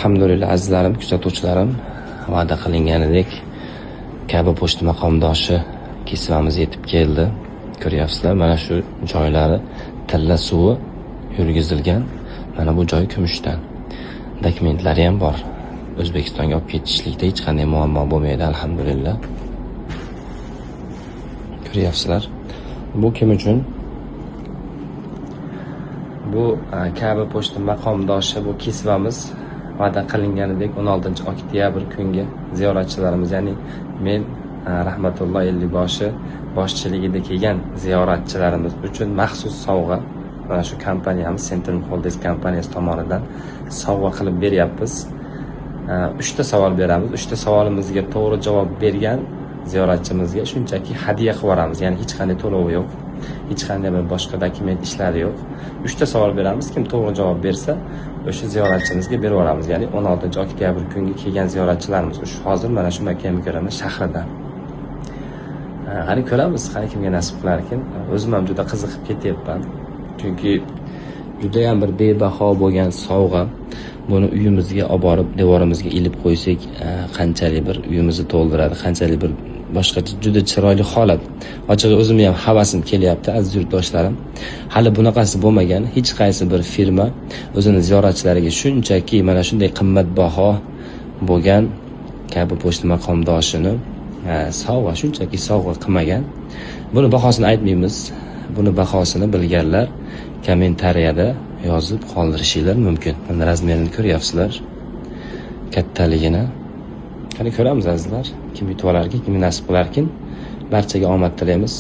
Alhamdulillah azizlarim, kuzatuvchilarim, va'da qilinganidek Ka'ba pochta maqomdoshi kesvamiz yetib keldi. Ko'ryapsizlar, mana shu joylari tilla suvi yurgizilgan. Mana bu joy kumushdan. Dokumentlari ham bor. O'zbekistonga olib ketishlikda hech qanday muammo bo'lmaydi, alhamdulillah. Ko'ryapsizlar. Bu kim uchun? Bu Ka'ba pochta maqomdoshi, bu kesvamiz va'da qilinganidek 16 oktyabr kungi ziyoratchilarimiz, ya'ni men Rahmatulloh Elliboshi boshchiligida kelgan ziyoratchilarimiz uchun maxsus sovg'a mana shu kompaniyamiz Centrum Holdings kompaniyasi tomonidan sovg'a qilib beryapmiz. 3 ta savol beramiz. 3 ta savolimizga to'g'ri javob bergan ziyoratchimizga shunchaki hadya qilib yuboramiz. Ya'ni hech qanday to'lovi yo'q, hech qanday bir boshqa dokument ishlari yo'q. 3 ta savol beramiz. Kim to'g'ri javob bersa, o'sha ziyoratchimizga berib yuboramiz. Ya'ni 16 oktyabr kungi kelgan ziyoratchilarimiz hozir mana shu Makka mukarrama shahridan. Qani ko'ramiz, qani kimga nasib qilar ekan. O'zim ham juda qiziqib ketyapman. Chunki juda ham bir bebaho bo'lgan sovg'a. Buni uyimizga olib borib, devorimizga ilib qo'ysak, qanchalik bir uyimizni to'ldiradi, qanchalik bir boshqacha juda chiroyli holat. Ochig'i o'zim ham havasim kelyapti, aziz yurtdoshlarim. Hali bunaqasi bo'lmagan. Hech qaysi bir firma o'zini ziyoratchilariga shunchaki mana shunday qimmatbaho bo'lgan Ka'ba pochta maqomdoshini shunchaki sovg'a qilmagan. Buni bahosini aytmaymiz. Buni bahosini bilganlar kommentariyada yozib qoldirishinglar mumkin. Mana razmerini ko'ryapsizlar. Kattaligini. Qani ko'ramiz azizlar. Kim yutib olarkin, kim nasib qilarkin. Barchaga omad tilaymiz.